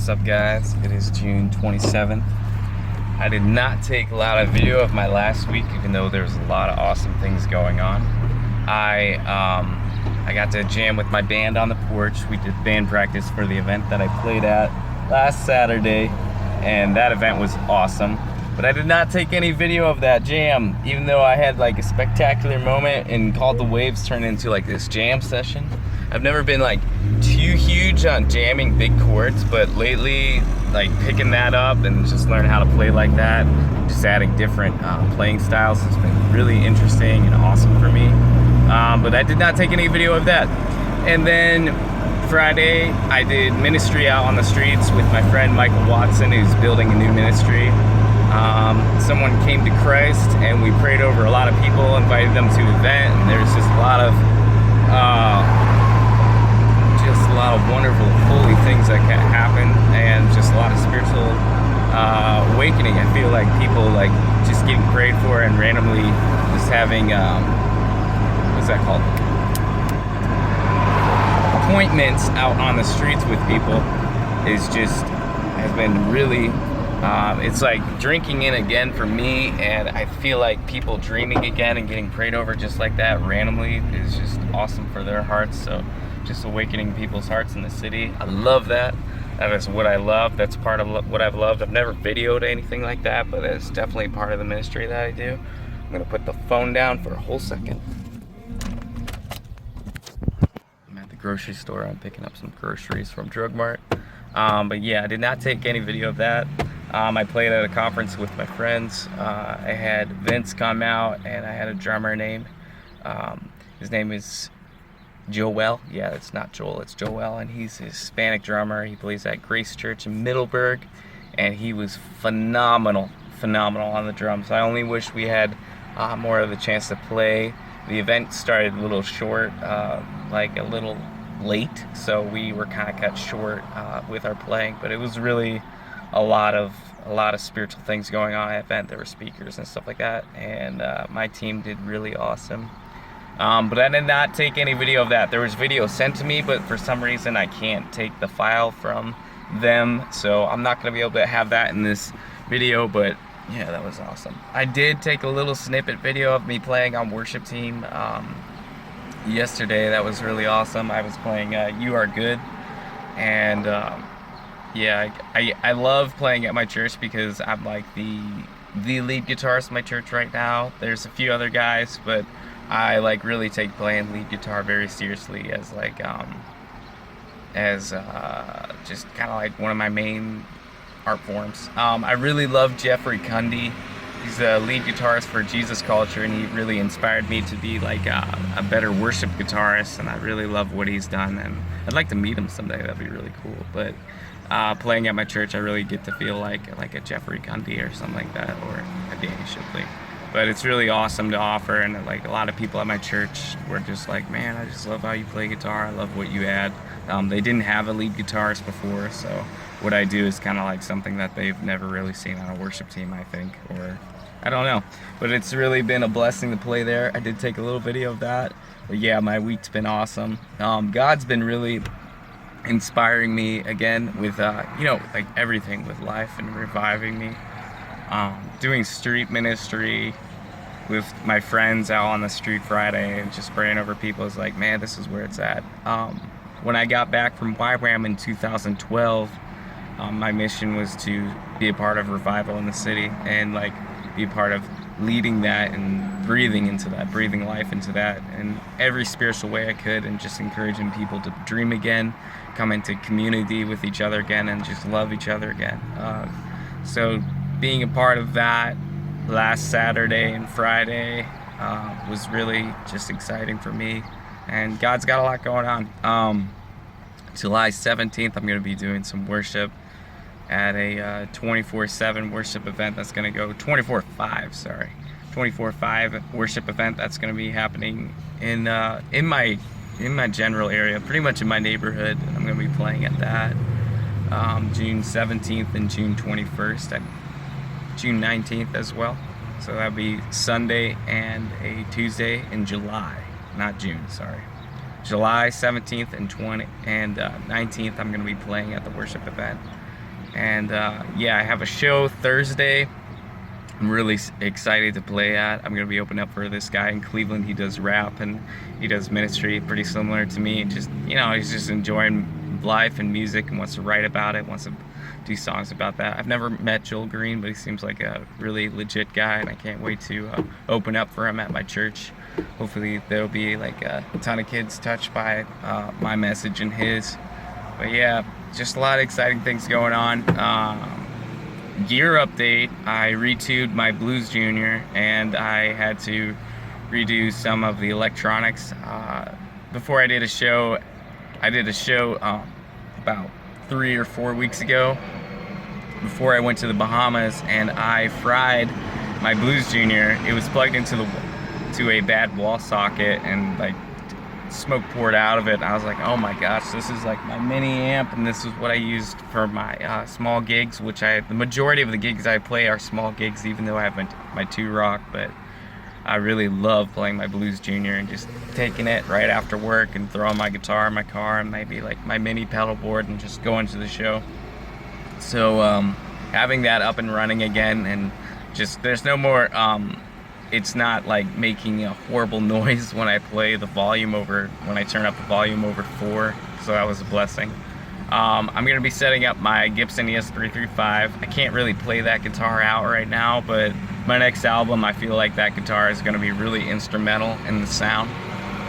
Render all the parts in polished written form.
What's up, guys? It is June 27th. I did not take a lot of video of my last week, even though there's a lot of awesome things going on. I got to jam with my band on the porch. We did band practice for the event that I played at last Saturday, and that event was awesome. But I did not take any video of that jam, even though I had like a spectacular moment and called the waves turn into like this jam session. I've never been like too huge on jamming big chords, but lately like picking that up and just learning how to play like that, just adding different playing styles has been really interesting and awesome for me. But I did not take any video of that. And then Friday I did ministry out on the streets with my friend Michael Watson, who's building a new ministry. Someone came to Christ and we prayed over a lot of people, invited them to the event, and there's just a lot of wonderful, holy things that can happen, and just a lot of spiritual awakening. I feel like people like just getting prayed for and randomly just having what's that called? Appointments out on the streets with people has been really it's like drinking in again for me, and I feel like people dreaming again and getting prayed over just like that randomly is just awesome for their hearts. So just awakening people's hearts in the city. I love that. That is what I love. That's part of what I've loved. I've never videoed anything like that, but it's definitely part of the ministry that I do. I'm gonna put the phone down for a whole second. I'm at the grocery store. I'm picking up some groceries from Drug Mart. But yeah, I did not take any video of that. I played at a conference with my friends. I had Vince come out, and I had a drummer named, his name is Joel. Yeah, it's not Joel, it's Joel, and he's a Hispanic drummer. He plays at Grace Church in Middleburg, and he was phenomenal on the drums. I only wish we had more of the chance to play. The event started a little short, like a little late, so we were kind of cut short with our playing, but it was really a lot of spiritual things going on at the event. There were speakers and stuff like that, and my team did really awesome. But I did not take any video of that. There was video sent to me, but for some reason I can't take the file from them, so I'm not going to be able to have that in this video. But yeah, that was awesome. I did take a little snippet video of me playing on worship team yesterday. That was really awesome. I was playing You Are Good, and yeah, I love playing at my church because I'm like the lead guitarist in my church right now. There's a few other guys, but I like really take playing lead guitar very seriously as like just kind of like one of my main art forms. I really love Jeffrey Cundy. He's a lead guitarist for Jesus Culture, and he really inspired me to be like a better worship guitarist, and I really love what he's done, and I'd like to meet him someday. That'd be really cool. But playing at my church, I really get to feel like a Jeffrey Cundy or something like that, or a Danny Shipley. But it's really awesome to offer, and like a lot of people at my church were just like, man, I just love how you play guitar. I love what you add. They didn't have a lead guitarist before, so what I do is kind of like something that they've never really seen on a worship team, I think, or I don't know. But it's really been a blessing to play there. I did take a little video of that. But yeah, my week's been awesome. God's been really inspiring me again with, you know, like everything with life and reviving me. Doing street ministry with my friends out on the street Friday and just praying over people is like, man, this is where it's at. When I got back from YWAM in 2012, my mission was to be a part of revival in the city and like be a part of leading that and breathing into that, breathing life into that in every spiritual way I could, and just encouraging people to dream again, come into community with each other again, and just love each other again. So being a part of that last Saturday and Friday was really just exciting for me, and God's got a lot going on. July 17th, I'm going to be doing some worship at a 24/7 worship event that's going to go 24/5 worship event that's going to be happening in my general area, pretty much in my neighborhood. I'm going to be playing at that June 17th and June 21st. June 19th as well. So that'll be Sunday and a Tuesday in July, not June, sorry. July 17th and 19th, I'm going to be playing at the worship event. And yeah, I have a show Thursday. I'm really excited to play at. I'm gonna be opening up for this guy in Cleveland. He does rap and he does ministry, pretty similar to me. Just, you know, he's just enjoying life and music and wants to write about it, wants to do songs about that. I've never met Joel Green, but he seems like a really legit guy, and I can't wait to open up for him at my church. Hopefully there'll be like a ton of kids touched by my message and his. But yeah, just a lot of exciting things going on. Gear update, I retuned my Blues Junior and I had to redo some of the electronics. Before I did a show, about 3 or 4 weeks ago before I went to the Bahamas, and I fried my Blues Junior. It was plugged into a bad wall socket, and like smoke poured out of it. I was like, oh my gosh, this is like my mini amp, and this is what I used for my small gigs, which the majority of the gigs I play are small gigs, even though I have my 2-rock, but I really love playing my Blues Junior and just taking it right after work and throwing my guitar in my car and maybe like my mini pedal board and just going to the show. So having that up and running again, and just there's no more it's not like making a horrible noise when I play the volume over, when I turn up the volume over 4, so that was a blessing. I'm going to be setting up my Gibson ES335. I can't really play that guitar out right now, but my next album, I feel like that guitar is going to be really instrumental in the sound.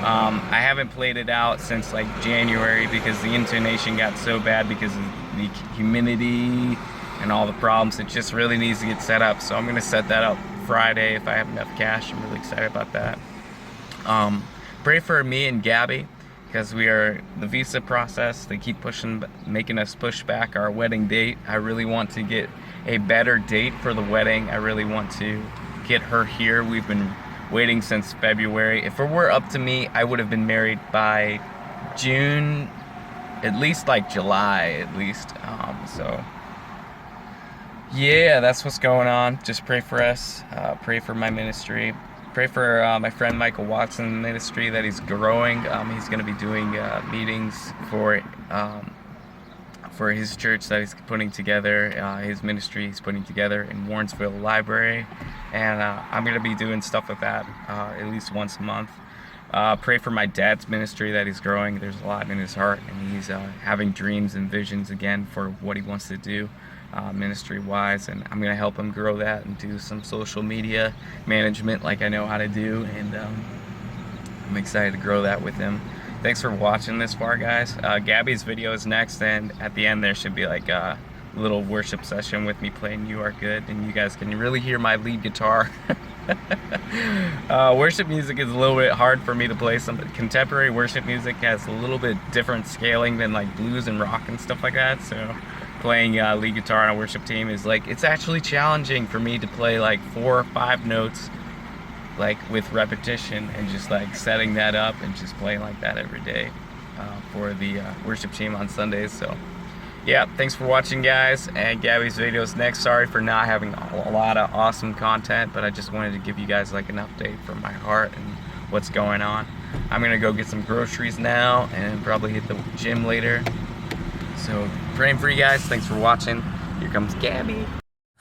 I haven't played it out since like January because the intonation got so bad because of the humidity and all the problems. It just really needs to get set up, so I'm going to set that up Friday if I have enough cash. I'm really excited about that. Pray for me and Gabby, because we are the visa process. They keep making us push back our wedding date. I really want to get a better date for the wedding. I really want to get her here. We've been waiting since February. If it were up to me, I would have been married by June, at least like July at least. So yeah, that's what's going on. Just pray for us, pray for my ministry, pray for my friend Michael Watson ministry, that he's growing. He's going to be doing meetings for his church that he's putting together, his ministry he's putting together in Warrensville Library, and I'm going to be doing stuff with that at least once a month. Pray for my dad's ministry, that he's growing. There's a lot in his heart, and he's having dreams and visions again for what he wants to do ministry wise, and I'm going to help him grow that and do some social media management like I know how to do, and I'm excited to grow that with him. Thanks for watching this far, guys. Gabby's video is next, and at the end there should be like a little worship session with me playing You Are Good, and you guys can really hear my lead guitar. Worship music is a little bit hard for me to play. Some contemporary worship music has a little bit different scaling than like blues and rock and stuff like that, so playing lead guitar on a worship team is like, it's actually challenging for me to play like 4 or 5 notes like with repetition, and just like setting that up and just playing like that every day for the worship team on Sundays. So yeah, thanks for watching, guys, and Gabby's video is next. Sorry for not having a lot of awesome content, but I just wanted to give you guys like an update from my heart and what's going on. I'm gonna go get some groceries now and probably hit the gym later. So praying for you guys. Thanks for watching. Here comes Gabby.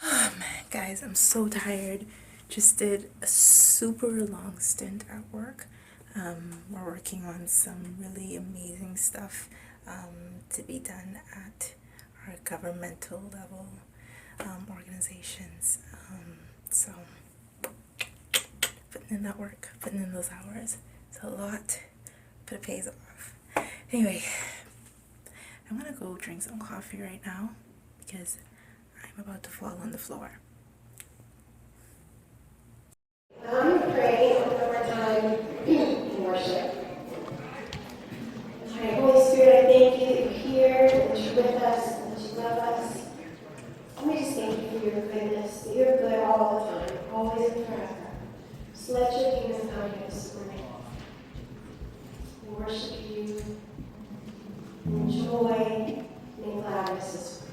Oh man, guys, I'm so tired. Just did a super long stint at work. We're working on some really amazing stuff to be done at our governmental level organizations. So putting in that work, putting in those hours. It's a lot, but it pays off. Anyway, I'm gonna go drink some coffee right now because I'm about to fall on the floor. Pray one more time in worship. All right, Holy Spirit, I thank you that you're here, that you're with us, that you love us. Let me just thank you for your goodness, that you're good all the time, always and forever. So let your kingdom come here this morning. We worship you in joy and in gladness this morning.